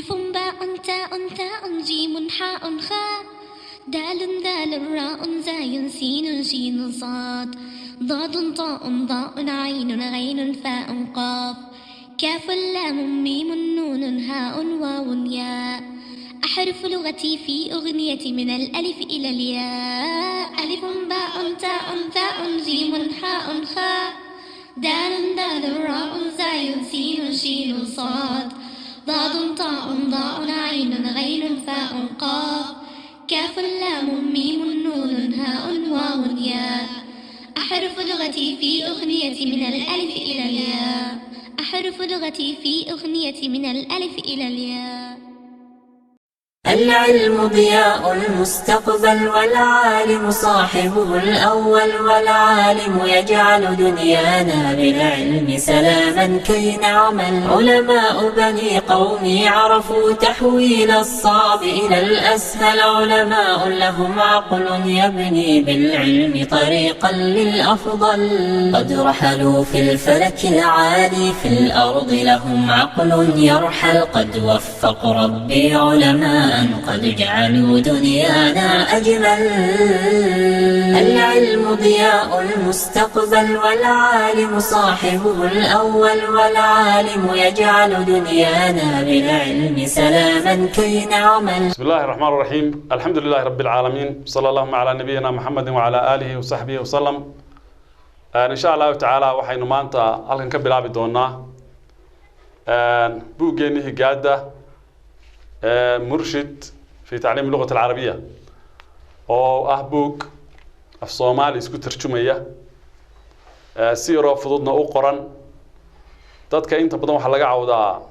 ألف باء تاء تاء جيم حاء خاء دال دال راء زاي سين شين صاد ضاد طاء ضاء عين غين فاء قاف كاف لام ميم نون هاء واو ياء أحرف لغتي في أغنية من الألف إلى الياء ألف باء تاء ثاء جيم حاء خاء دال دال راء زاي سين شين صاد ضاد طاء ضاء عين غين فاء قاف كاف لام ميم نون هاء واو ياء أحرف لغتي في أغنية من الألف إلى الياء أحرف لغتي في أغنية من الألف إلى الياء العلم ضياء المستقبل والعالم صاحبه الأول والعالم يجعل دنيانا بالعلم سلاما كي نعمل علماء بني قومي عرفوا تحويل الصعب إلى الأسهل علماء لهم عقل يبني بالعلم طريقا للأفضل قد رحلوا في الفلك العالي في الأرض لهم عقل يرحل قد وفق ربي علماء قد جعلوا دنيانا أجمل العلم ضياء المستقبل والعالم صاحبه الأول والعالم يجعل دنيانا بالعلم سلاما كي نعمل. بسم الله الرحمن الرحيم. الحمد لله رب العالمين صلى الله على نبينا محمد وعلى آله وصحبه وسلم. إن شاء الله تعالى وحين maanta halkan ka bilaabi doonaa buugeennii higaada مرشد في تعليم اللغة العربية أو أهبوك في الصومال يسكت ترجمية سيرة فضلنا أقرن تذكر أنت بدون حلقة عوضة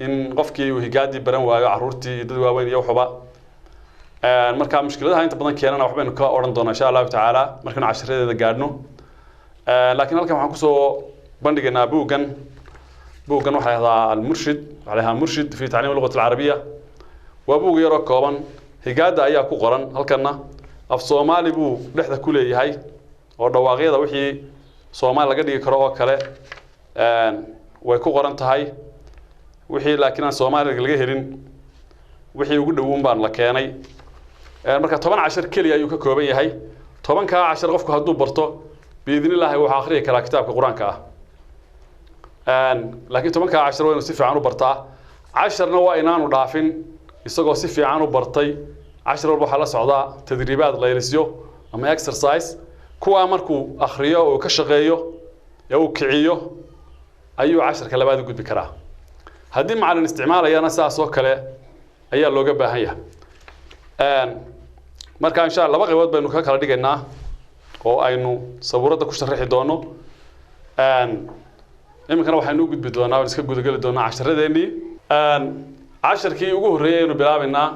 إن قفكي وهجادي برن وعرورتي دوا وين يوحبا المركب مشكلتها أنت بدون كيانا وحبا نكا أورن دونا إن شاء الله تعالى مركنا عشرة ذا قارنو لكن هلكم حنكسو بندقنا بوغان waxay ahaa المرشد عليها مرشد في تعليم اللغة العربية وابوغ يرو كوبان higaada ayaa ku qoran halkana af Soomaali buu dhexda ku leeyahay oo dhawaaqyada wixii Soomaali laga dhigi karo oo kale way ku qoran tahay wixii laakiin aan Soomaali laga helin wixii ugu dhawoon baan la keenay marka 10 kaliya ayuu ka kooban yahay 10 qofku hadduu barto biidinilaahi waxa akhriye kara kitaabka Quraanka لكن طبعاً كعشرة وين وصفي عنه برتا 10 نوع إنانو دافين يسقى صفي عنه برتي 10 ربع حلا صعداء تدريبات غيرسيو أما إكسرسايز كوا أمركو أخريه وكشغيه أو كعيه أيو 10 كلمات يقول بكرة هدي مع الاستعمال أيانا ساس وكله أيا اللغة بهاية مركا إن شاء الله بقى واد بينو كلا ديجنا أو أينو صبورة كشرح دونه إمكاننا waxaan u gudbi doonaa oo iska gudagali doonaa casharadeenii casharkii ugu horeeyay inuu bilaabinaa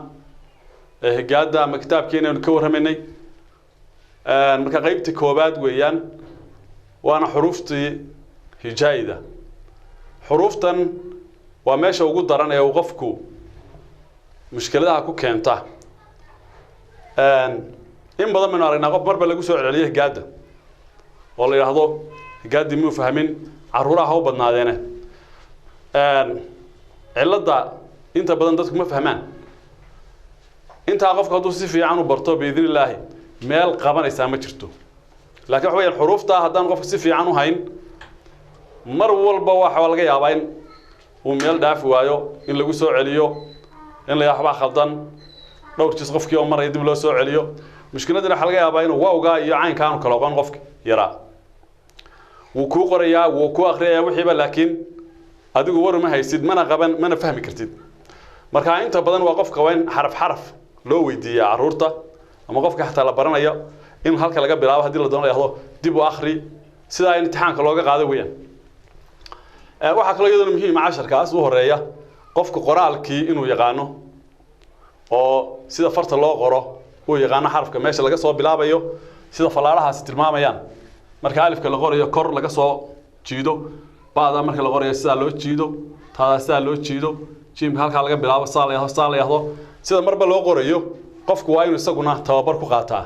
higaada ama kitaabkeena inuu ka warramaynay marka qaybtii koobaad weeyaan waana xuruuftii hijaayada xuruuftan waa meesha ugu daran ee uu qofku mushkiladaha ku keenta in badan ma aragnaa qof marba lagu soo celceliyo higaada oo la yiraahdo higaadi muu fahmin عرورها هو بدنادينه علدا انت بدن dadku ma fahmaan inta qofka haduu si fiican u barto biidin ilaahi meel qabanaysa ma jirto laakiin waxa weeyaan xuruufta hadaan qofka si fiican u hayn mar walba waxa laga yaabaa in uu meel dhaaf waayo in lagu soo celiyo in la yaxba khaldan dhowr jis qofkii oo mar dib loo soo celiyo mushkiladana waxa laga yaabaa inuu waawga iyo caynkaan kala oqon qofka yaraa وكو قريا وكو أخريا وحيبا لكن أديكو ورا ما هيسيد ما نقبل ما نفهم كرتيد مركا أنت بدن وقف كوين حرف لو ويدي عرورته أما قفك حتى لبرنا يا إن هالك لقى بلاوه هدي اللي دونا يهضو ديبو آخري سيدا امتحان كلوجا قاعد ويان واحد كلا يدون مهم 10 كاس وهرية قفك قرالكي إنه يقانو أو سيدا فرت الله قرا هو يقانا حرف كماشي لقى صوب بلاوه يو سيدا فلارها ستلمام يان marka alifka la qorayo kor laga soo jiido baada marka la qorayo sida loo jiido taada sida loo jiido jimka halka laga bilaabo saalayaho sida marba loo qorayo qofku waa inuu isaguna tababar ku qaataa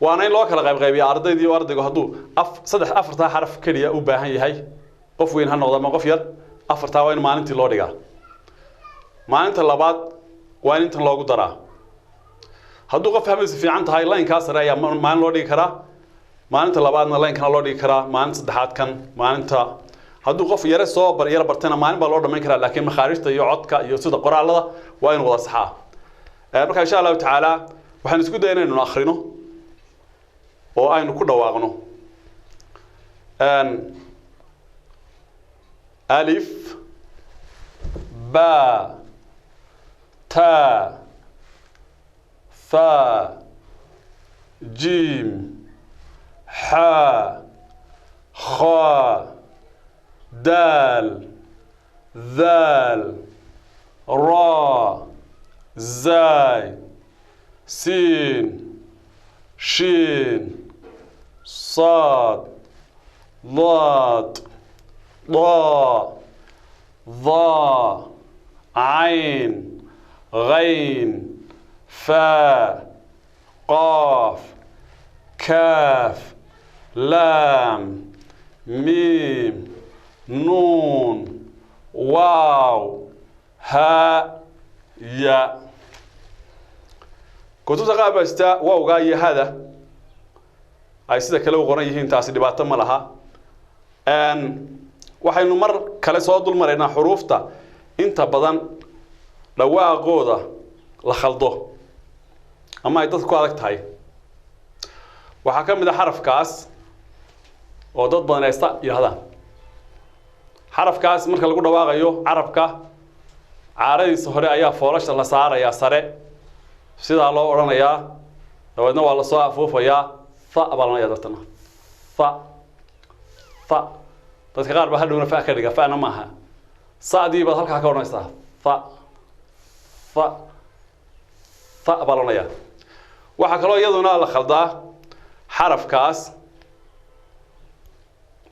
waana in loo kala qaybiyo ardaydii iyo ardaygu haduu 3-4 xaraf kaliya u baahan yahay qof weyn ha noqdo ama qof yar afartaa waa in maalintii loo dhigaa maalinta labaad waa in intan loogu daraa hadduu qof fahmaysa fiican tahay laynkaa sare ayaa maalin loo dhigi karaa maalinta labaadna laynkana loo dhigi karaa maalinta saddexaad kan maalinta hadduu qof yara soo yara bartana maalin baa loo dhamayn karaa laakiin makhaariijta iyo codka iyo sida qoraalada waa in wada saxaa marka insha allahu tacaala waxaan isku dayna inaynu akhrino oo aynu ku dhawaaqno alif ba ta fa jim ha kha دال ذال را زاي سين شين صاد ضاد ضاء ظا عين غين فاء قاف كاف لام ميم نون واو ها يا كنتو تقابلتا واو غاي هذا اي سيده كلو قران yihiin taasi dhibaato ma laha waxaynu mar kale soo dul mareynaa xuruufta inta badan dhawaaqooda la khaldo ama ay dadku adag tahay waxa kamid ah xarafkaas oo dad badan ay yiraahdaan xarafkaas marka lagu dhawaaqayo carabka caaradiisa hore ayaa foolasha la saaraya sare sida loo oranayaa dawadna waa la soo afuufayaa fa abalnaya dadna fa dadka qaar ba hadhowna fa ka dhiga faana maaha saadii baad halka ka oranaysaa fa abalnaya waxa kale oo iyaduna la khaldaa xarafkaas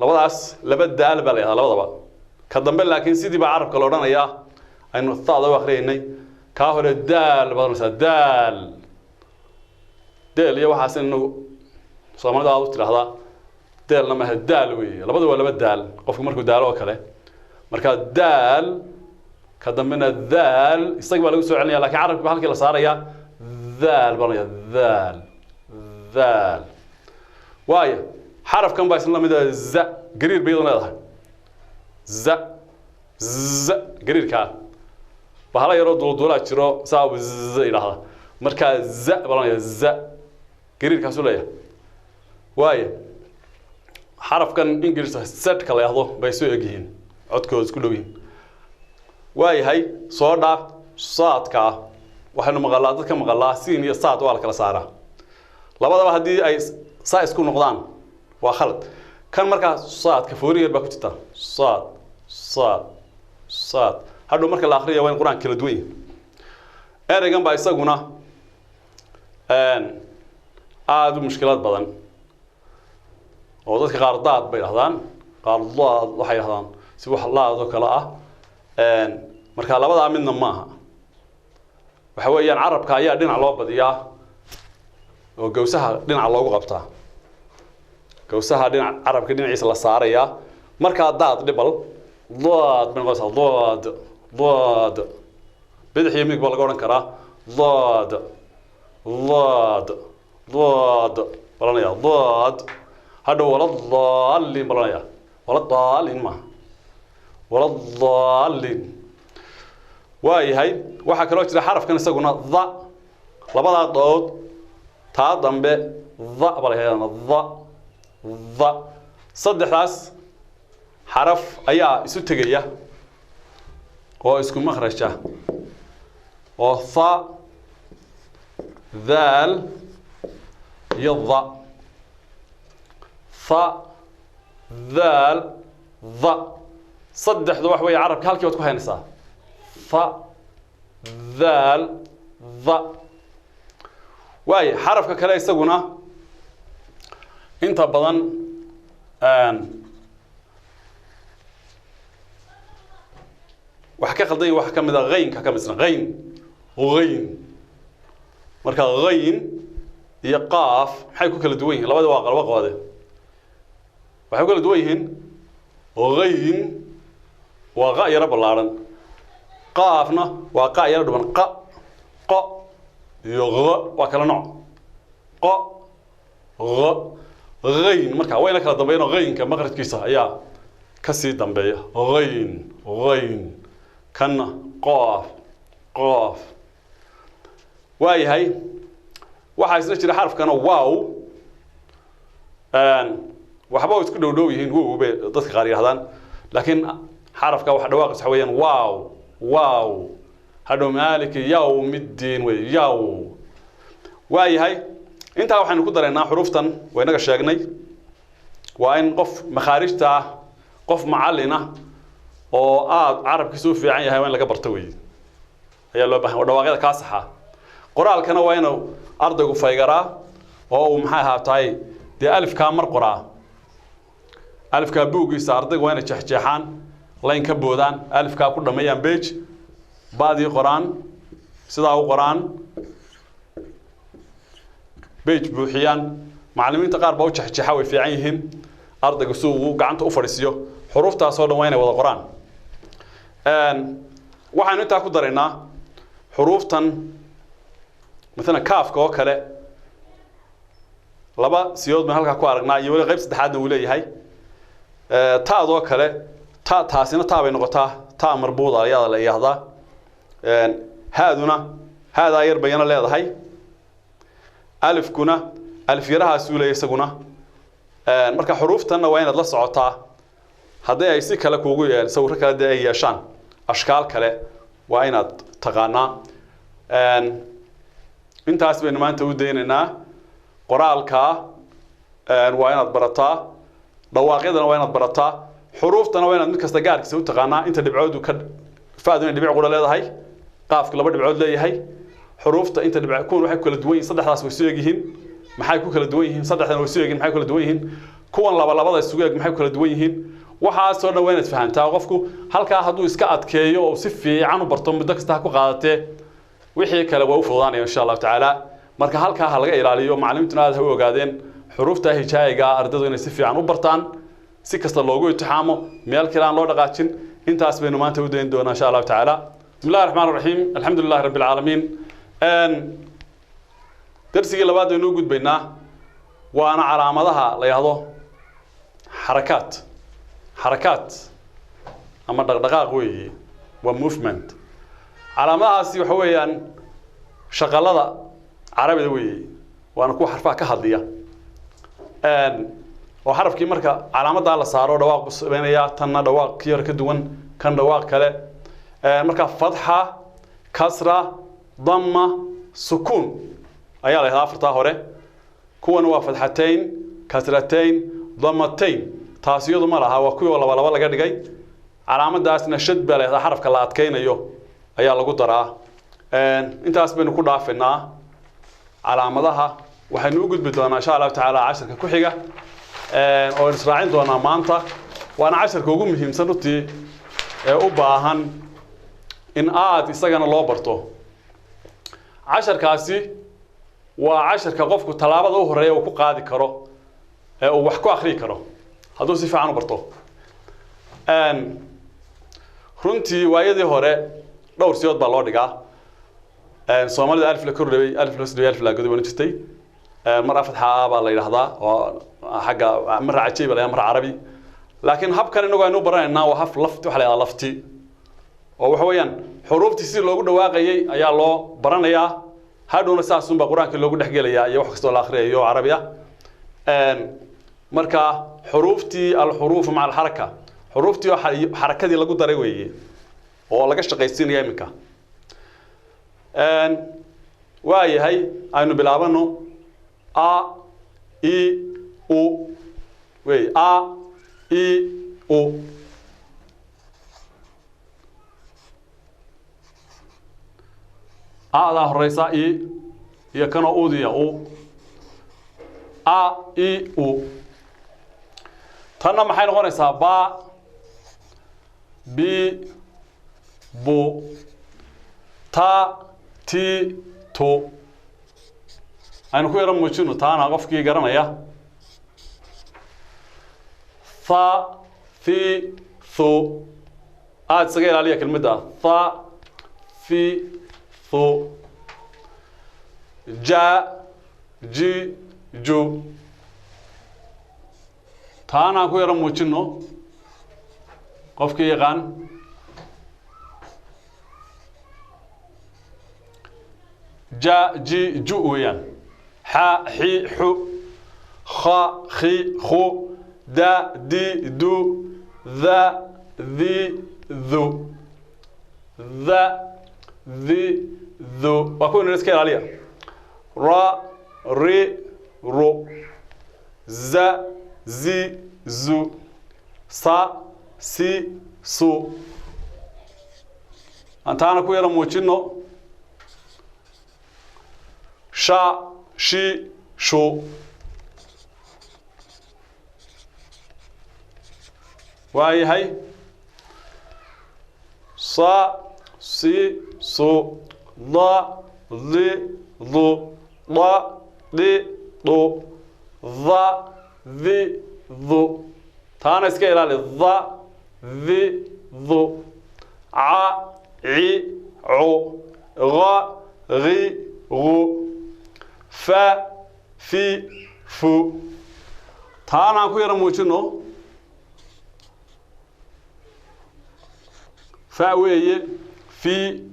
labadaas laba daal baa leeyahay labadaba ka dambe laakiin sidii ba carabka loo oranayaa aynu taada u akhriinay ka hore daal badanaysa daal iyo waxa san Soomaalida aad u tiraahdaa daal lama daal weey labadu waa laba daal qofku markuu daalo oo kale marka daal ka dambena daal isaga baa lagu soo celinaya laakiin carabka halkii la saaraya daal badanaya daal waayo xarafkan baa isla mid ah za gariir baydan leedahay za gariirka bahala yaro duulduula jiro saab za ilaha marka za balanaya za gariirka soo leeyahay waayo xarafkan ingiriis set kala yahdo bay soo eegyihiin codkooda isku dhow yihiin waayahay soo dhaaf saadka waxaanu maqalaa dadka maqalaa siin iyo saad waa la kala saaraa labadaba hadii ay saa isku noqdaan waa khalad kan marka saadka fooriyeer baa ku jirta saad hadhow marka la akhriyo waa in quraan kala duwan ereygan baa isaguna aad u mushkilad badan oo dadka qaar daad bay yiraahdaan qaar daad waxay yiraahdaan si wax laado kala ah marka labada midna maaha waxa weeyaan carabka ayaa dhinac loo badiyaa oo gowsaha dhinac loogu qabtaa gowsaha dhinac carabka dhinaciisa la saaraya marka daad dhibal daad min qosa daad bidix yimig baa laga oran karaa daad balanaya daad hadhow wala daalin balanaya wala daalin ma wala daalin waayahay waxa kale oo jira xarafkan isaguna dha labada dood taa dambe dha balayana dha saddexdaas xaraf ayaa isu tagaya oo isku makhrajka oo tha dhal yadha tha dhal dha saddexdu wax way carabka halkii wad ku haynaysaa tha dhal dha waay xarafka kale isaguna inta badan wax ka qalday wax kamid ah qayn ka kamidsan qayn marka qayn iyo qaaf maxay ku kala duwan yihiin labada waa qalba qaade waxay ku kala duwan yihiin qayn وغا يرب اللارن قافنا وقا يردبن قا يغ وكلا نوع قا غ غين مركا وين كلا دمبينو غين كمقرد كيسا يا كسي دمبيا غين كنا قاف واي هاي waxa isla jira xarafkana waaw waxba isku dhow yihiin wow bay dadka qaar yiraahdaan laakiin xarafka waxa dhawaaqis waxa weeyaan waaw hado maaliki yawmiddin way yaw waayahay inta waxaan ku dareynaa xuruftan way naga sheegnay waa in qof makharijta qof macallina oo aad carabkiisu fiican yahay in laga barto way ayaa loo baahan dhawaaqyada ka saxa qoraalkana waa inuu ardaygu faygaraa oo uu maxay ahaatay de alifka mar qoraa alifka buugiisa ardaygu waa inay jeexjeexaan line ka boodaan alifka ku dhameeyaan page baadii qoraan sidaa u qoraan page buuxiyaan macallimiinta qaar baa u jeexjeexa way fiican yihiin ardaygu si uu gacanta u fadhiisiyo xuruftaas oo dhan waa inay wada qoraan waxaan intaa ku dareynaa xuruftan مثلا كافك oo kale laba siyood ma halka ku aragnaa iyo wali qayb saddexaadna uu leeyahay taadoo kale taasina taabay noqotaa taa marbuud ayaa la yiraahdaa haaduna haada yar bayana leedahay alifkuna alif yaraha suulay isaguna marka xuruftan waa inaad la socotaa haddii ay si kale kuugu sawir kale ay yeeshaan ashkaal kale waa inaad taqaanaa intaas baynu maanta u deenaynaa qoraalka waa inaad barataa dhawaaqyadana waa inaad barataa xuruuftana waa inaad mid kasta gaarkiisa u taqaanaa inta dhibcood ka faadina dhibic qura leedahay qaafka laba dhibcood leeyahay xuruufta inta dhibic kuwan waxay kala duwan yihiin saddexdaas way soo yihiin maxay ku kala duwan yihiin saddexdan way soo yihiin maxay kala duwan yihiin kuwan labada isugu eeg maxay kala duwan yihiin waxaas oo dhan waa inaad fahantaa qofku halka hadduu iska adkeeyo oo si fiican u barto muddo kasta ku qaadatee wixii kale waa u fududaanaya insha Allah taala marka halka laga ilaaliyo macallimiintuna aad ha ogaadeen xurufta hijaayiga ardaydu inay si fiican u bartaan si kasta loogu imtixaamo meel kale aan loo dhaqaajin intaas baynu maanta u deyn doonaa insha Allah taala bismillahir rahmaanir rahiim alxamdulillahi rabbil alamin darsigii labaad aynu u gudbaynaa waana calaamadaha la yiraahdo xarakaat ama dhaqdhaqaaq weeye waa movement calaamadahaasi waxa weeyaan shaqalada carabida weeye waana ku xarfaha ka hadliya oo xarafkii marka calaamada la saaro dhawaaq sameynaya tanna dhawaaq yar ka duwan kan dhawaaq kale marka fatha kasra dhamma sukun ayaa la yiraahdaa afarta hore kuwana waa fathatayn kasratayn dhammatayn taasiyadu ma laha waa kuwa laba laga dhigay calaamadaasna shad baa la yiraahdaa xarafka la adkeynayo ayaa lagu daraa intaas baynu ku dhaafinaa calaamadaha waxaynu u gudbi doonaa insha Allah taala casharka ku xiga oo israacin doonaa maanta waana casharka ugu muhiimsan runtii ee u baahan in aad isagana loo barto casharkaasi waa casharka qofku talaabada u horeeya uu ku qaadi karo ee uu wax ku akhri karo hadduu si fiican u barto runtii waayadii hore dhowr siyood baa loo dhigaa Soomaalida alif la kordhabay alif la soo alif la goday wana jirtay mar fatha baa la yiraahdaa oo xaga mar cajiib la mar carabi laakiin habkan inagu aynu baranaynaa waa hab lafti waxa la yiraahdaa lafti oo waxa weeyaan xuruuftii si loogu dhawaaqayay ayaa loo baranayaa hadhowna saasun baa quraanka loogu dhaxgelayaa iyo wax kasta oo la akhriyayo carabi ah marka xuruuftii al-huruf ma'a al-haraka xuruuftii harakadii lagu daray weeye oo laga shaqaysiinaya iminka waayahay aynu bilaabano a i u way a i u a da horeysa i iyo kana udiya u a i u tanna maxay noqonaysaa ba bi bu ta ti to aynu ku yaran muujino taana qofkii garanaya fa fi thu سجل عليها كلمة ده ثا في ثو جاء جي جو تانا كو يرى موجينو قف كي يغان جاء جي جو ويان حا حي حو خا خي خو دا دي دو ذا ذي ذو ذا ذي ذو وأكون نسكيل عليها را ري رو ز زي زو صا سي سو أنت أنا كويرا موجينو شا شي شو واي هاي صا سي سو ضا ذي ذو ضا ذي ضو ضا ذي ذو تانا اسكيل على ضا ذي ذو ع عي عو غا غي غو فا في فو تانا كويرا موجينو فاوي في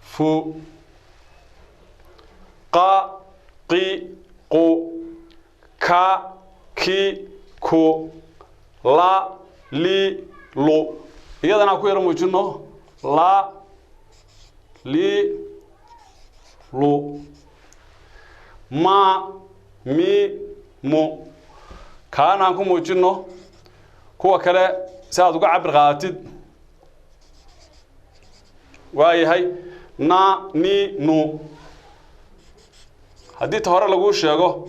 فو قا قي قو كا كي كو لا لي لو يدنا كويرا موجينو لا لي لو ما مي مو كان أنكم موجينو كوا كلا ساعد وقع برغاتد واي هاي نا ني نو هدي تهرى لغو شيغو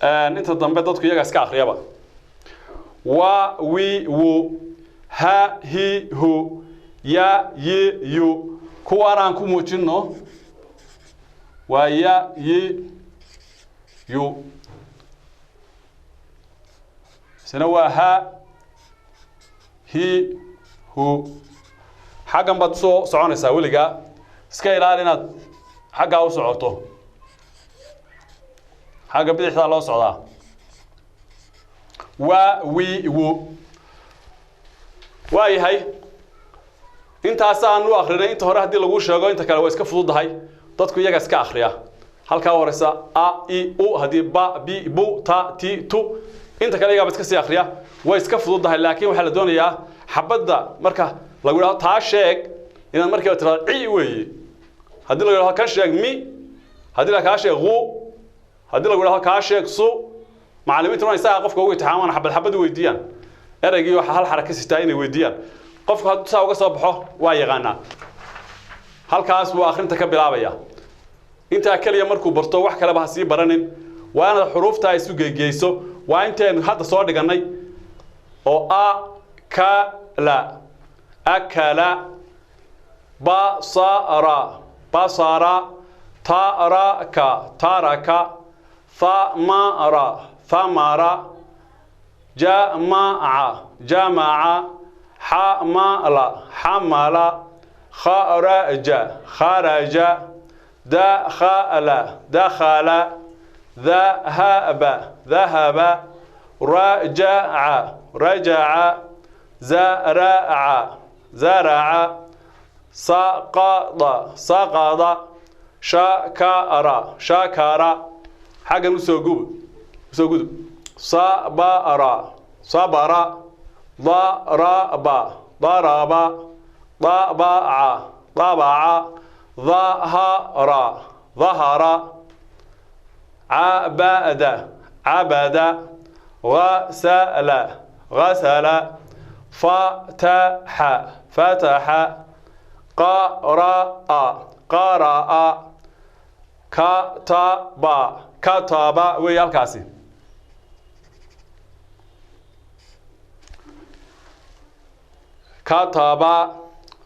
انت ضمبه ددكو iyaga iska akhriyaba wa wi wo ha hi hu ya yi yu kuwaran ku muujino wa ya yi yu sana wa ha hi hu حاجة ما تصو صعون يسوي لقى سكيل علينا حاجة أو صعوته حاجة بدي حتى الله صعدا وي و واي هاي أنت أصلا نو آخرين أنت هره هدي لغوش شجع أنت كلا ويسك فضود هاي تدك يجا سك آخريا هل كورسا أ إي أو هدي با بي بو تا تي تو أنت كلا يجا بس آخريا ويسك فضود هاي لكن وحلا دنيا حبدا مركه lagu yiraahdo taa sheeg inaan markii tiraad ci weey hadii lagu yiraahdo ka sheeg mi hadii la ka sheeg qu hadii lagu yiraahdo ka sheeg su macallimiintu waa isaga qofka ugu taxamaan xabad weydiiyaan eraygi waxa hal xaraka sitaa inay weydiiyaan qofka haduu saa uga soo baxo waa yaqaana halkaas buu akhrinta ka bilaabaya inta kaliya markuu barto wax kale ba sii baranin waana xuruufta ay isu geeyeyso waa intaan hadda soo dhiganay oo a ka la أكل بصر بصر ترك ترك ثمر ثمر جمع جمع حمل حمل خرج خرج دخل دخل ذهب ذهب رجع رجع زرع زرع سقط سقط شكر شكر حاجة مسوجود صبر صبر ضرب ضرب طبع طبع ظهر ظهر عبد عبد غسل غسل فتح فتح قرأ قرأ كتب كتب ويا الكاسي كتب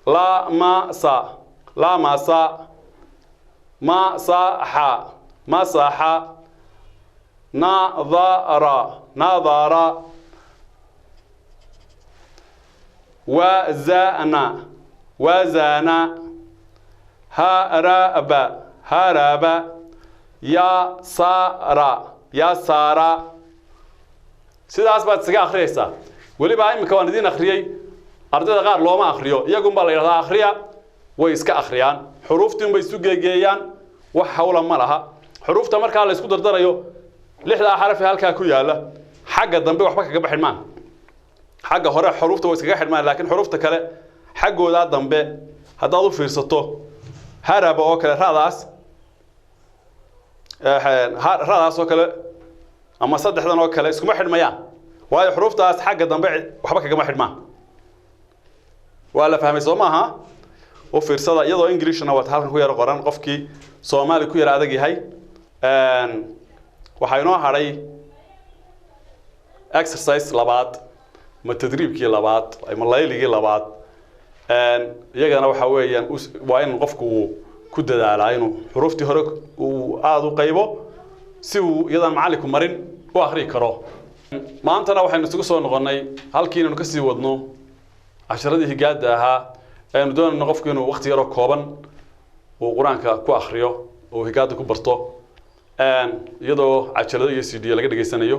لمس لمس مسح مسح نظر نظر وزانا وزانا هرب هرب يسار يسار sidaas baad isaga akhriyaysaa waliba imika waan idin akhriyay ardayda qaar looma akhriyo iyagu baa la yiraahdaa akhriya way iska akhriyaan xuruuftii bay isu geegeeyaan wax hawla ma laha xuruufta marka la isku dardarayo lixda xaraf ee halka ku yaala xagga dambe waxba kaga baxin maan xagga hore xuruufta way iskaga xidhmaan laakiin xuruufta kale xaggooda dambe haddaad u fiirsato haraba oo kale raadaas oo kale ama saddexdan oo kale iskuma xidhmayaan waayo xuruuftaas xagga dambe waxba kaga xidhmaan waa la fahmay soo maaha oo fiirsada iyadoo Englishna waa halkan ku yar qoran qofkii Soomaali ku yar adag yahay waxa inoo haray exercise labaad ma tadriibkii labaad ama layligii labaad iyagana waxa weeyaan waa in qofku ku dadaalaa inuu xuruuftii hore uu aad u qaybo si uu iyadan macalinku marin u akhri karo maantana waxaynu isugu soo noqonay halkii inaynu ka sii wadno casharadii higaada ahaa aynu doonayno qofku inuu waqti yar oo kooban uu quraanka ku akhriyo oo higaada ku barto iyadoo casharada iyo CD laga dhageysanayo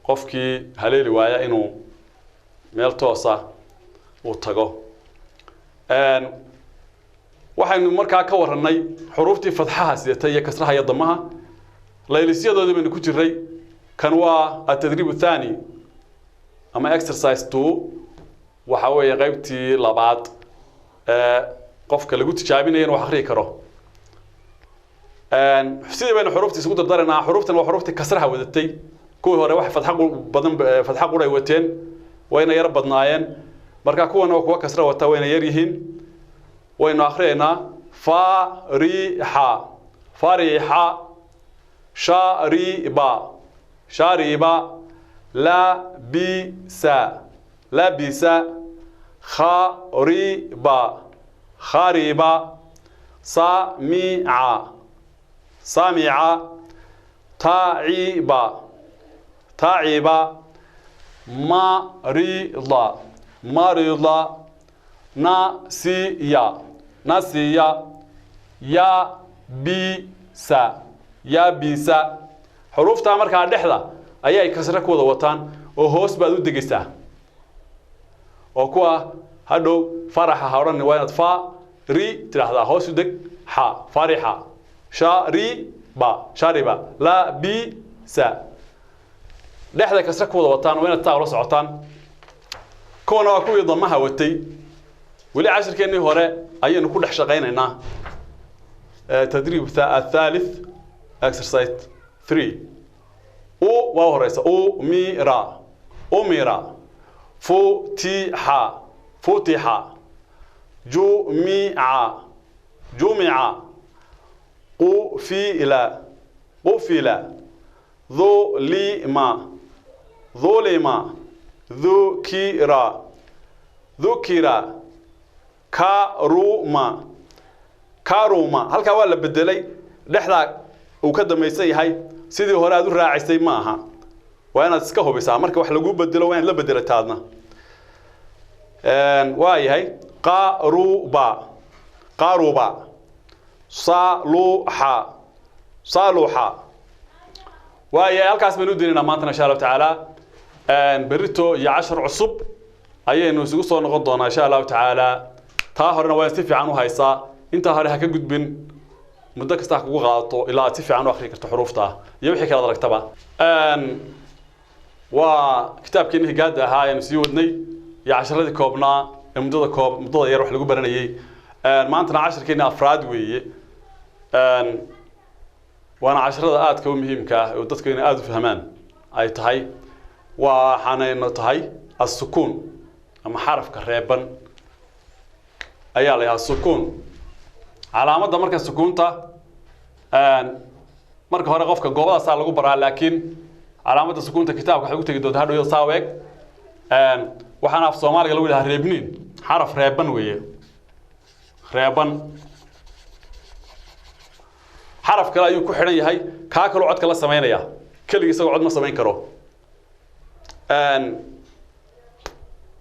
qofkii haleeli waaya inuu meel toos ah uu tago waxaynu markaa ka waranay xuruuftii fatxaha sidata iyo kasraha iyo damaha laylisyadooda baynu ku jiray kan waa at-tadrib athani ama exercise 2 waxa weeye qaybtii labaad qofka lagu tijaabinayo inuu akhri karo sidii baynu xuruuftii isku dardaranaa xuruuftan waa xuruuftii kasraha wadatay kuwii hore wax fatxa quray wateen wayna yar badnaayeen marka kuwana waa kuwa kasra wata wayna yar yihiin waynu akhriyeynaa fariha fariha shariba shariba labisa labisa khariba khariba sami'a sami'a ta'iba ta'iba marida marida nasiya nasiya yabisa yabisa xuruufta marka dhexda ayay kasra ku wada wataan oo hoos baad u degaysaa oo kuwa hadhow faraha horan waa inaad fa ri tiraahdaa hoos u deg ha fariha shariba shariba la bi sa dhexda kasra ku wada wataan waa inaad taa la socotaan kuwana waa kuwii damaha watay wali cashirkeennii hore ayaynu ku dhex shaqaynaynaa tadriib الثالث exercise 3 waa horeysa umira umira futiha futiha jumi'a jumi'a qufila qufila dhulima dhulima dhukira dhukira karuma karuma halka waa la bedelay dhexda uu ka dameysan yahay sidii hore aad u raacisay ma aha waa inaad iska hubisaa marka wax lagu bedelo waa in la bedelataadna waa yahay qaruba qaruba saluha saluha waa yahay halkaas baynu diinina maanta insha Allah taala berito iyo 10 cusub ayaynu isugu soo noqon doonaa insha Allah taala taa horena waa si fiican u haysaa inta hore ha ka gudbin muddo kasta kugu qaadato ilaa si fiican u akhri karto xuruufta iyo wixii kala aragtaba waa kitaabkeena higaada ahaa aynu sii wadnay iyo casharadii koobnaa ee muddada yar wax lagu baranayay maantana casharkeena afraad weeye waana casharada aadka u muhiimka ah oo dadku inay aad u fahmaan ay tahay waxaanaynu tahay as-sukuun ama xarafka reeban ayaa la yahaa sukuun calaamadda marka sukuunta marka hore qofka goobadaas lagu baraa laakiin calaamadda sukuunta kitaabka waxa lagu tagi doontaa hadhow saaweeg waxaan af Soomaaliga lagu yiraahdaa reebniin xaraf reeban weeye reeban xaraf kale ayuu ku xidhan yahay ka kale codka la sameeynaya kaliya isagoo cod ma sameyn karo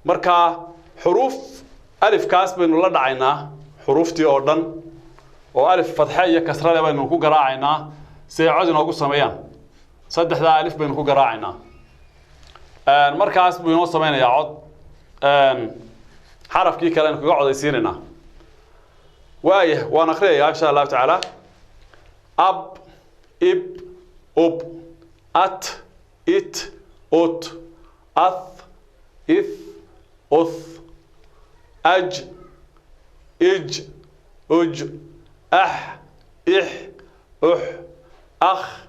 marka حروف ألف كاس بين ولا دعينا حروف تي أردن وألف فتحية كسرة بين كو قراعنا سيعودنا وقول سميان صدح ذا ألف بين كو قراعنا المركز بينو سمينا يعود حرف كي كلام كو قعد يصيرنا وايه وانا اخريه ان شاء الله تعالى اب اب اب ات ات اوت اث اث اث اج اج اج اح اح اح اخ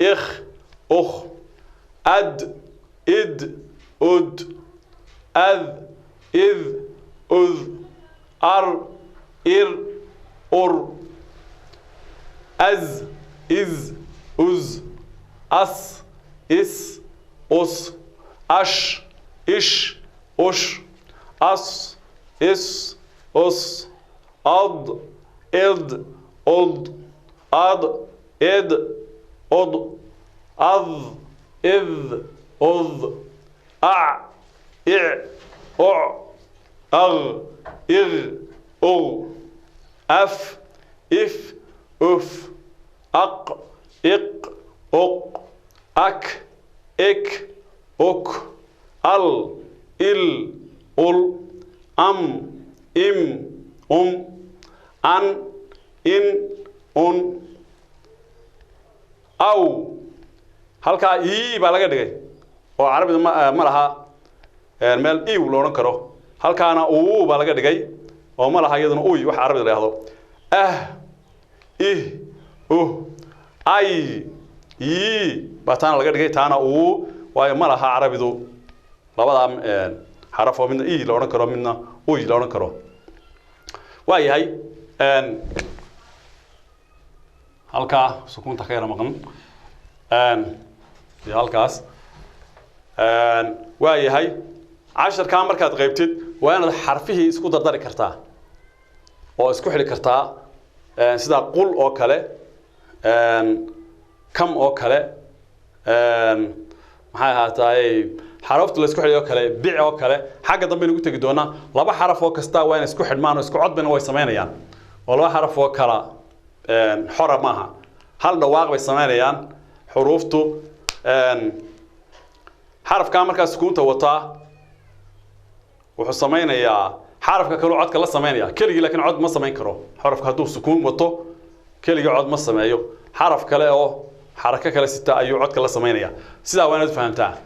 اخ اخ اد اد اد اذ اذ اذ ار إر أر أز إز أز أس إس أس أش إش أش أس إس أس أض إض أض أض إد أض أض إذ أض أع إع أع أغ إغ أو أف إف أف أق إق أق أك إك أك أل إل أل أم إم أن إن أن أو halka ii baa laga dhigay oo Carabiga ma laha meel ii loo oran karo halkaana uu baa laga dhigay oo ma laha iyaduna uy wax Carabiga la yiraahdo ay ii bataan laga dhigay taana uu waayo ma laha Carabidu labada xaraf oo midna ii loo oran karo midna uy loo oran karo waayahay halka sukunta ka yara maqan halkaas waayahay 10 ka markaad qaybtid waa inaad xarfihii isku dardari kartaa oo isku xili kartaa sida qul oo kale kam oo kale maxay ahaatay xarafta la isku xiliyo kale bic oo kale xagga dambe inuu tagi doona laba xaraf oo kasta waa in isku xidhmaan oo isku codbana way sameynayaan oo laba xaraf oo kala xora maaha hal dhawaaq bay sameynayaan حروفته حرف كان مركز سكونته وطا وحصمين يا حرف كلو عد كلا سمين يا كل لكن عد ما سمين كرو حرف كهدو سكون وطا كل عد ما سمينه حرف كلا أو حركة كلا ستة أيو عد كلا سمين يا سيدا وين فهمتها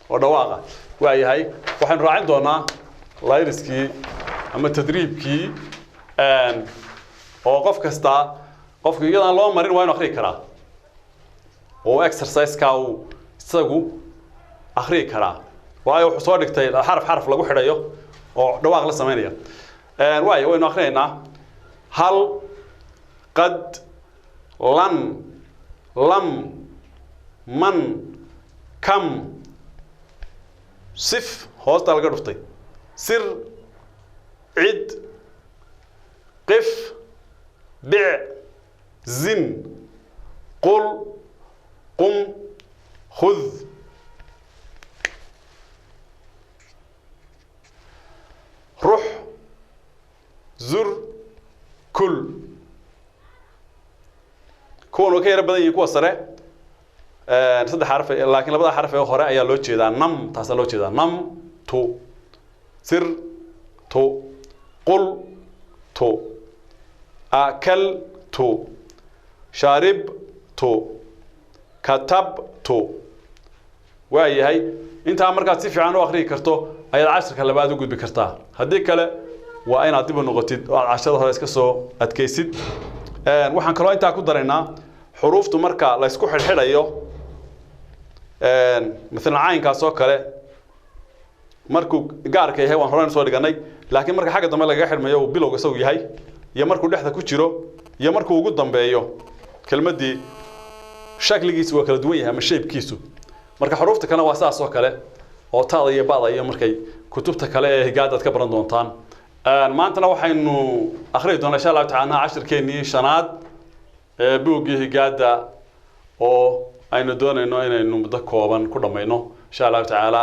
ودواقة وأي هاي وحن راعين دونا الله يرزقي أما تدريب كي وقف كستا قف كي يلا الله مرين وين أخري كرا oo exercise ka uu isagu akhriin kara waayo wuxuu soo dhigtay xarf lagu xidhayo oo dhawaaq la sameeyo waayo waynu akhriinaa hal qad lan lam man kam sif hoosta laga dhuftay sir cid qif bi' zin qul قم خذ روح زر كل كون وكير بدن يكون سرع صدق حرف لكن لبدا حرف هراء ayaa loo jeedaa nam taas loo jeedaa nam to sir to qul to akal to sharib to كتبت وايهاي انت markaad si fiican u akhri karto ayaad 10ka labaad u gudbi kartaa hadii kale waa inaad dib u noqotid oo 10da hore iska soo adkaysid waxaan kaloo inta ku dareynaa xuruuftu marka la isku xirxirayo مثلا caynkaas oo kale markuu gaarka yahay waan horaan soo dhiganay laakiin marka xagga dambe laga xirmayo uu bilowga isagu yahay iyo markuu dhexda ku jiro iyo markuu ugu dambeeyo kelmadii shakligiisu waa kala duwan yahay ama shaybkiisu marka xuruufta kana waa saas oo kale oo taada iyo baada iyo markay kutubta kale ee higaadad ka baran doontaan maantana waxaynu akhri doonaa insha Allah ta'ala 10keenii shanaad ee buugii higaada oo aynu doonayno inaynu muddo kooban ku dhameeyno insha Allah ta'ala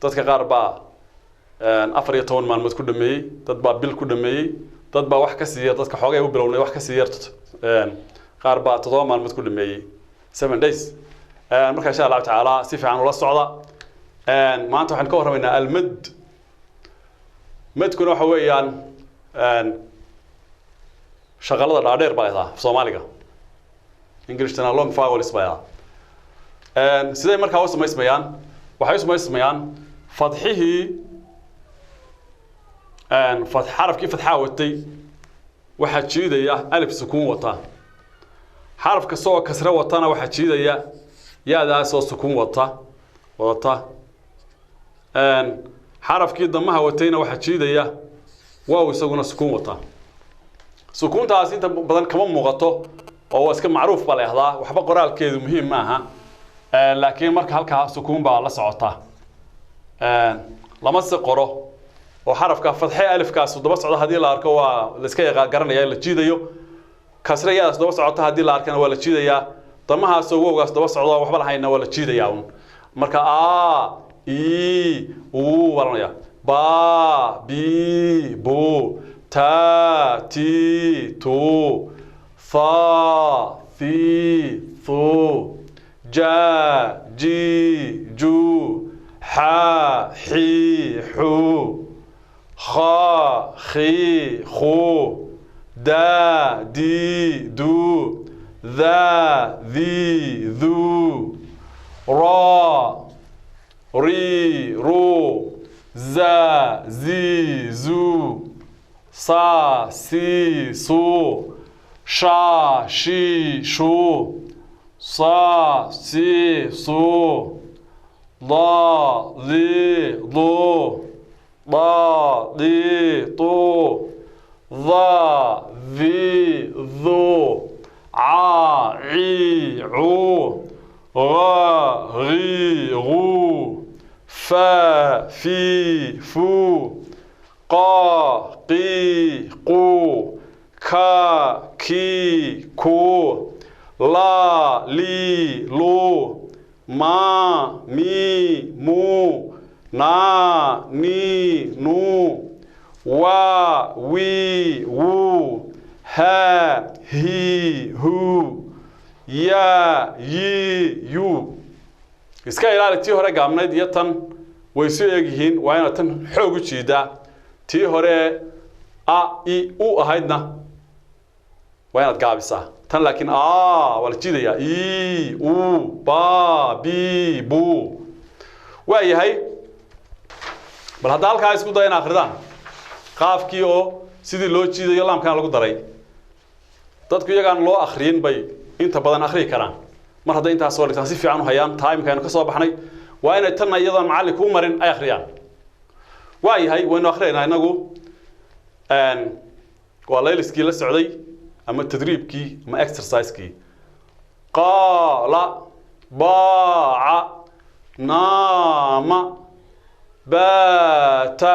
dadka qaar baa afar iyo toban maalmood ku dhameeyey dad baa bil ku dhameeyey dad baa wax ka siiya dadka xoogay u bilownay wax ka siiya qaar baa 7 maalmood ku dhameeyey 7 days marka insha Allah taala si fiican ula socda maanta waxaan ka warramaynaa almad madkuna waxa weeyaan shaqalada dhaadheer baa ayada Soomaaliga Englishna long vowels baa sidee markaa u sameysmayaan waxay u sameysmayaan fadhihii فتح حرف كيف فتحة وتي واحد شيء يا ألف سكون وطا حرف كسوة كسرة وطانا واحد شيء يا ذا سو سكون وطا حرف كي ضمها وتينا واحد شيء يا واو يسوون سكون وطا سكون تاسين بدل كمان مغطى أو اسكن معروف بالإهضاء وحب قراءة كذا مهم معها لكن مرك هلك سكون بالله صعطة لمس قرأ وحرف كفتحة ألف كاس ودبا صعود هذه الأركوا لسكيا قرنا يا لتشيديو كسرية دبا صعود هذه الأركان ولا تشيديا طمها سووا قاس دبا صعود وحبل هاينا ولا تشيديا مركا إي ولا يا با بي بو تا تي تو ثا ثي ثو جا جي جو حا حي حو خا خي خو دا دي دو ذا ذي ذو را ري رو زا زي زو صا سي صو شا شي شو صا سي صو ضا ذي ضو ضا ذي طو ضا ذي ذو عا عي عو غا غي غو فا في فو قا قي قو كا كي كو لا لي لو ما مي مو نا ني نو وا وي وو ها هي هو يا يي يو iska ilaali tii hore gaabnayd iyo tan way soo eegyihiin waa inaad tan xoog u jiidaa tii hore a i u ahaydna waa inaad gaabisaa tan laakiin wala jiidayaa i u ba bi bu waa yahay bal hadda halkaa isku day in akhridaan qaafkii oo sidii loo jiidayo laamkan lagu daray dadku iyagaan loo akhriin bay inta badan akhri karaan mar hadda intaas soo dhigtaan si fiican u hayaan time-kaynu ka soo baxnay waa inay tan iyadan macallin ku marin ay akhriyaan waa yahay waynu akhriyaynaa inagu waa layliskii la socday ama tadriibkii ama exercise-kii qaala baaca naama baata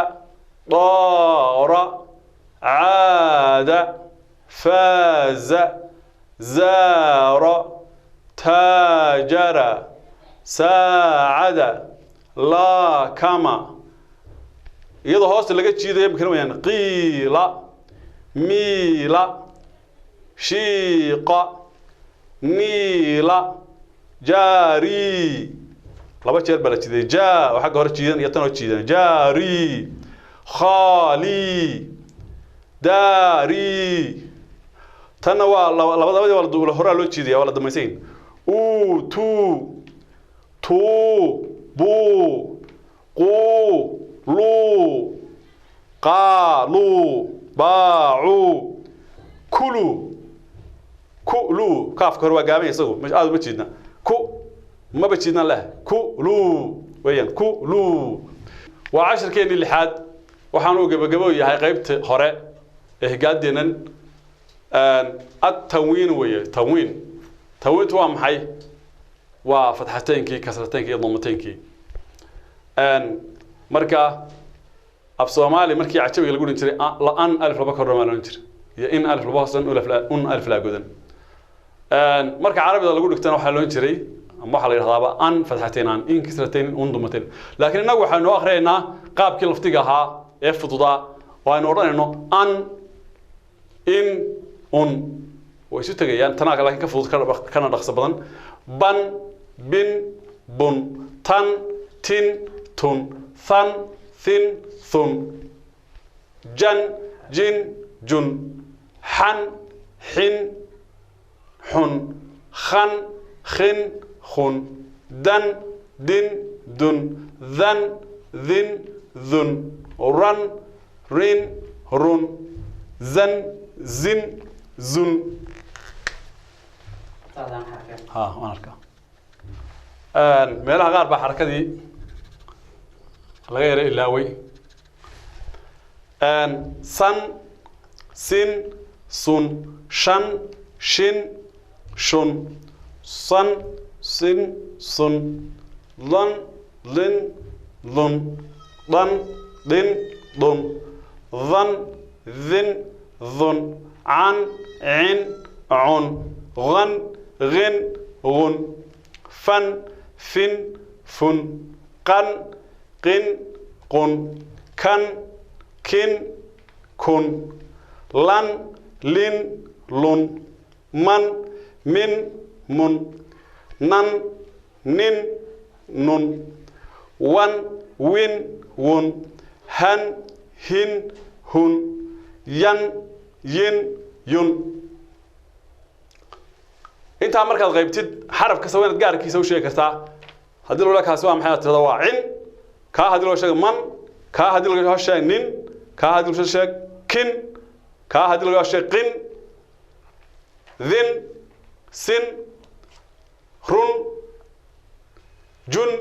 daara caada faaza zaara تاجر ساعد لا كما يده هوست لقى جيده يمكن يعني قيل ميل شيق نيل جاري لابد تشير بلا جيده جا وحق هور جيدن يتنو جيدن جاري خالي داري تنوى لابد ولا دوله هورا لو جيده ولا دميسين او تو بو قو لو قالو باعو كلو كاف كروا غامي اسو مش اد ما جيدنا ما بجيدنا له كلو ويان كلو و10 كين لحد waxaan u gabagabo yahay qaybta hore ee gaadeenan التنوين ويا تنوين waa maxay waa fatxateenkii kasrateenkii iyo dhamateenkii marka af Soomaali markii cajabiga lagu dhin jiray la-an alif laba kor maalan jiray iyo in alif laba san un alif la godan marka carabiga lagu dhigtana waxa loo jiray أما حلا يرهضا أن فتحتين إن كسرتين أن ضمتين لكن إنه وحنا آخرنا قاب كل فتقها يفضضا وأنا أرى إنه أن إن أن ويسوي تجيان تناقل لكن كفوز كان رخص بدن بن بن بن تن تن تن ثن ثن ثن جن جن جن حن حن حن خن خن خن دن دن دن ذن ذن ذن رن رن رن زن زن زن ها أنا أركع ميلها غار بحركة دي غير إلاوي سن سن سن شن شن شن صن سن صن لن لن لن ضن ضن ضن ظن ذن ظن عن عن عن غن غن غن فن فن فن قن قن قن كن كن كن لن لن لن من من من نن نن نن ون وين ون هن هن هن ين ين ين أنت عمرك غيبتد حرف كسوين تجار كيسوي شيء كستا هذول لك هسوا محيط تدوا عن كهذول شيء من كهذول شيء نين كهذول شيء كن كهذول شيء قن ذن سن رن جن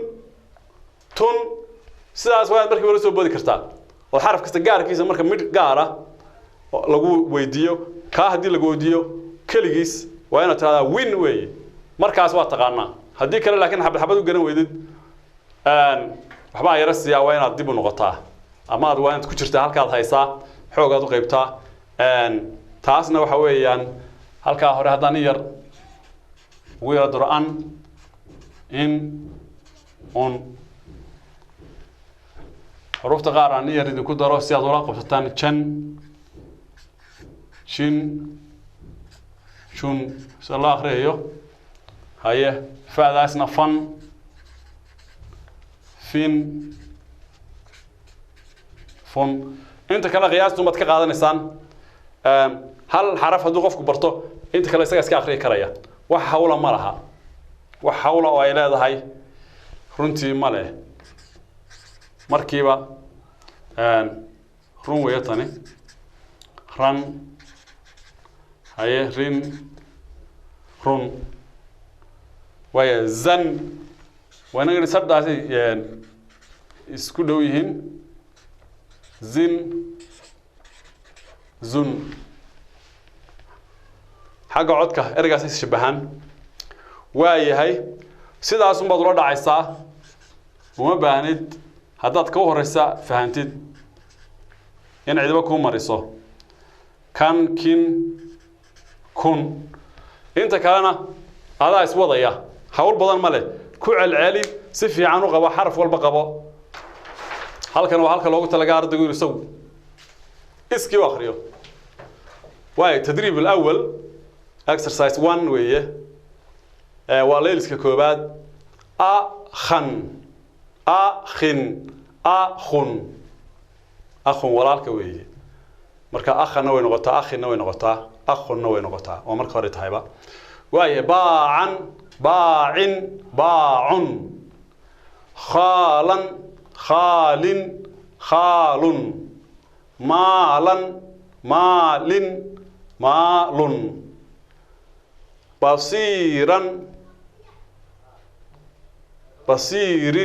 تون ساس واحد مركب ورسول بودي كستا والحرف كستجار كيسا مركب ميت جارة لقو ويديو كهذول لقو ويديو كليجيس وأنا ترى وين وي مركز وقت قارنا هدي كلا لكن حبة وجنا ويدد حبة يرسي وين أديب النقطة أما وين تكشرت هالك هايسا حوجة وقيبتها تاسنا وحويان هالك هره هدانير ويردر إن أون حروف تغارني يريد كل دراسة يدور قبضتان تشن شين شون سلا آخره هاي فعل اسمه فن فين فن أنت كلا قياس ثم تك قاعد نسان هل حرف هدو قفك برتو أنت كلا سجس كآخره كرايا وحاول مرها وحاول وإلى هاي رنتي ماله مركبة رون ويتاني رن هاي رين رون ويا زن وانا غير سبب ده يعني اسكودويهن زن زن حاجة عدك ارجع سيس شبهان ويا هاي سيدا اسم بدر دعيسا وما بانيد هدات كوهر السا فهمتيد يعني عدبا كون مريسو كان كين كون انت كلنا هذا اسوده يا حول بدن ماله كعل عالي سفي عنو قبا حرف والبا قبا halkan waa halka loogu talagalay ardaygu inuu isagu iskii akhriyo waay tadriib al-awwal exercise 1 weeye waa leeliska koobaad akhan akhin akhun akhun walaalka weeye marka akhana way noqotaa akhina way noqotaa akhunna way noqotaa oo marka hore tahayba waay ba'an ba'in ba'un khalan خال خال مالا مال مال بصيرا بصير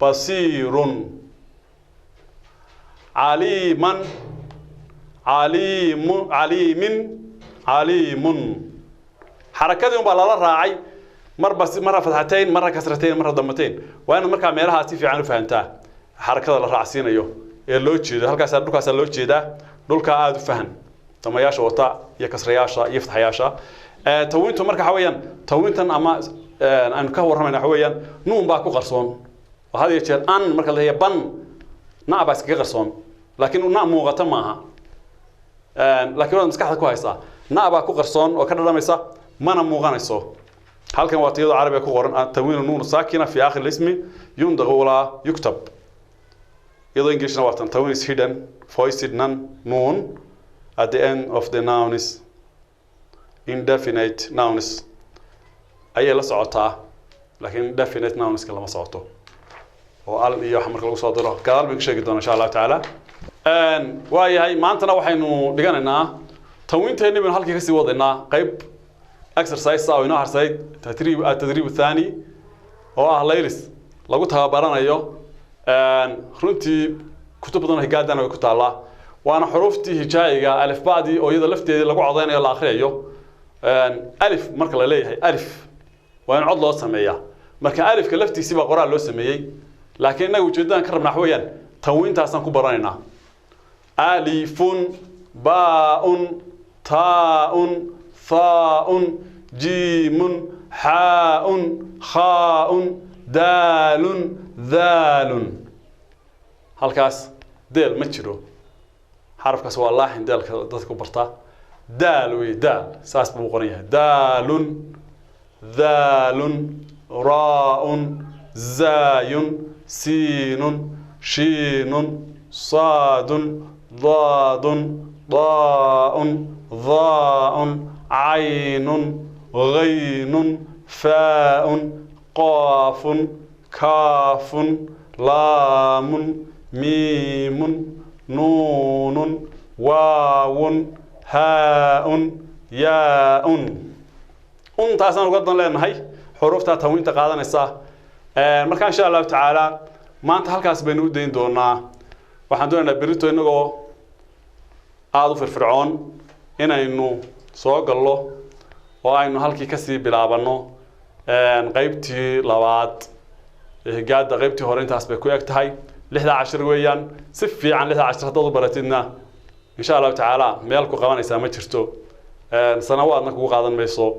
بصير عليما عليم عليم عليم حركتهم بالله راعي مرة فتحتين مرة كسرتين مرة ضمتين وأنا مركب ميرها تيجي عنو فهمتها حركة الله راسين أيوه اللوتشي ده هالكاس دولكاس اللوتشي ده دولك عاد فهم تما ياشا وطا يكسر ياشا يفتح ياشا توينتو مركب حويا توينتن أما أنا كهور رمينا حويا نون باكو قرصون وهذا يشير أن مركز هي بن نا بس كقرصون لكن نا مو غتم معها لكن أنا مسكحة كويسة نا باكو قرصون وكذا رميسا ما أنا مو غنيسو هل كان وطيد عربي كقرن تنوين النون الساكنة في آخر الاسم يندغ ولا يكتب إذا إنجليش نواتن تنوين is hidden voiced noun at the end of the noun is indefinite nouns أي لا صعوتها لكن definite nouns كلام صعوته وقال إياه حمر كلام صادره قال بيكشيك دون إن شاء الله تعالى وهي هاي ما أنتنا وحين دقنا تنوين تاني من هالكي كسي وضعنا قيب exercise أو ينهر سيد التدريب الثاني هو ليلس لو قلتها برنا أيوه runtii kutub badan ay gaadaan way ku taala waana xuruuftii hijaayiga alif baadi oo iyada lafteeda lagu cadeynayo la akhriyo alif marka la leeyahay alif waa in cod loo sameeyaa marka alifka laftiisa ba qoraal loo sameeyay laakiin inagu ujeedaan ka rabnaa waxweeyaan tanwiintaasan ku baranaynaa alifun baun taun thaun jiimun haun khaun dalun daalun halkaas deel ma jiro xarafkaas waa laaxin deelka dadku barta daal way daal saas buu qoran yahay daalun daalun raa'un zaayun siinun shiinun saadun daadun daa'un dhaa'un caynun ghaynun faa'un qaafun كاف لام ميم نون واو هاء ياء تاسان وقدن لeenahay xurufta tanwiinta qaadanaysa marka insha Allah taala maanta halkaas baynu u deyn doonaa waxaan doonaynaa berito inagoo aad u firfircoon inaynu soo gallo oo aynu halkii ka sii bilaabano qaybtii labaad هجاد غيبتي هورينتاس بكويك تهاي لحظة 10 ويان سفي عن لحظة 10 هتضو براتنا إن شاء الله تعالى ميالكو قواني سامي تشرتو سنوات نكو قادن ميسو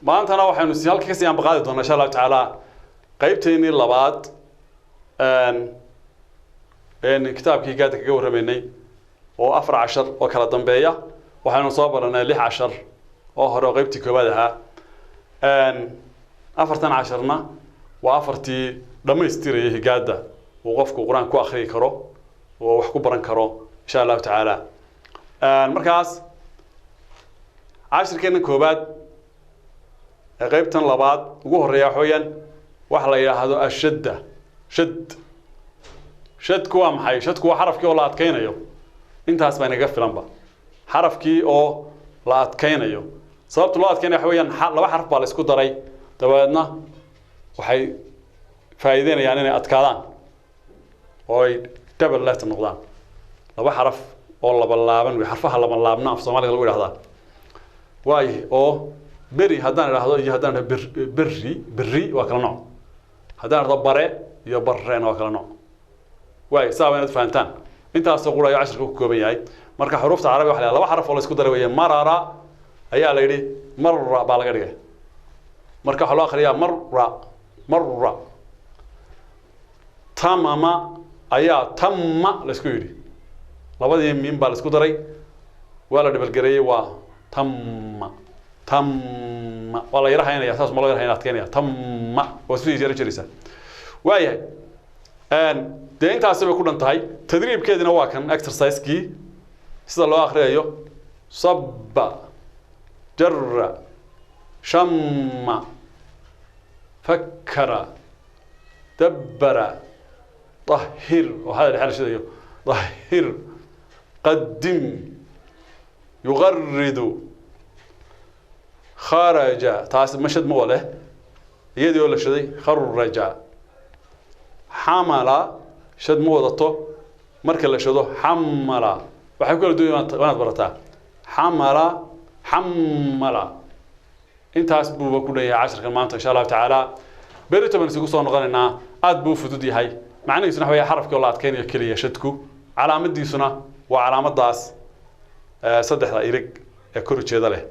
ما أنت أنا وحين نسيال كيسي عم بقادة إن شاء الله تعالى قيبتيني اللبات إن كتاب كي قادك جورة مني وأفر 10 وكلا ضمبية وحين نصابر أنا لح 10 وهرو غيبتي كوادها أفرتن 10 وأفرتي لما يستيري هجادة وقفك قرآن كو أخري كرو ووحكو بران كرو إن شاء الله تعالى المركز 10 كنا كوباد غيبتن لباد وقوه الرياحويا وحلا يلاحظوا الشدة شد كوا محي شد كوا حرف كي ولا أتكينا يو انت هسبين قفل انبا حرف كي او لا أتكينا يو صابت لا أتكينا حويا لو حرف بالاسكو داري تبادنا وحي فايدين يعني اني اتكادان اوي دبل لات نقدان لو حرف او لبلابن وحرفها لبلابنا في Soomaaliga lagu yiraahdaa way oo beri hadaan yiraahdo iyo hadaan berri waa kala nooc hadaan yiraahdo bare iyo barreen waa kala nooc way saabanaad fahantaan intaas oo qurayo 10 ku kooban yahay marka xurufta carabiga waxa laba xaraf oo la isku daray weeyaan marara ayaa la yiri marra baa laga dhigay marka waxa loo akhriyaa مرة تمام أيا تم لسكوري لابد مين بالسكودري ولا دبلجري تم ولا يروح هنا يا أساس ما يروح هنا تكني تم وسوي جري جريسة وياه ده أنت حسب كل انتهاي تدريب كده نوع كان exercise كي سيدا الله آخر أيوه صب جر شم فكر دبر طهر وهذا الحال شيء طهر قدم يغرد خرج تاس مشد موله يدي ولا شيء خرج حمل شد موضته مركل لا شدو حمل waxay ku kala duwan waad barataa حمل intaas buu ku leeyahay 10 kan maanta insha Allah taala berito baan isugu soo noqonaynaa aad buu fudud yahay macnaheedu waxa weeye xarafka oo la adkeynayo kaliya shadku calaamadiisuna waa calaamadaas saddexda irig ee kor jeeda leh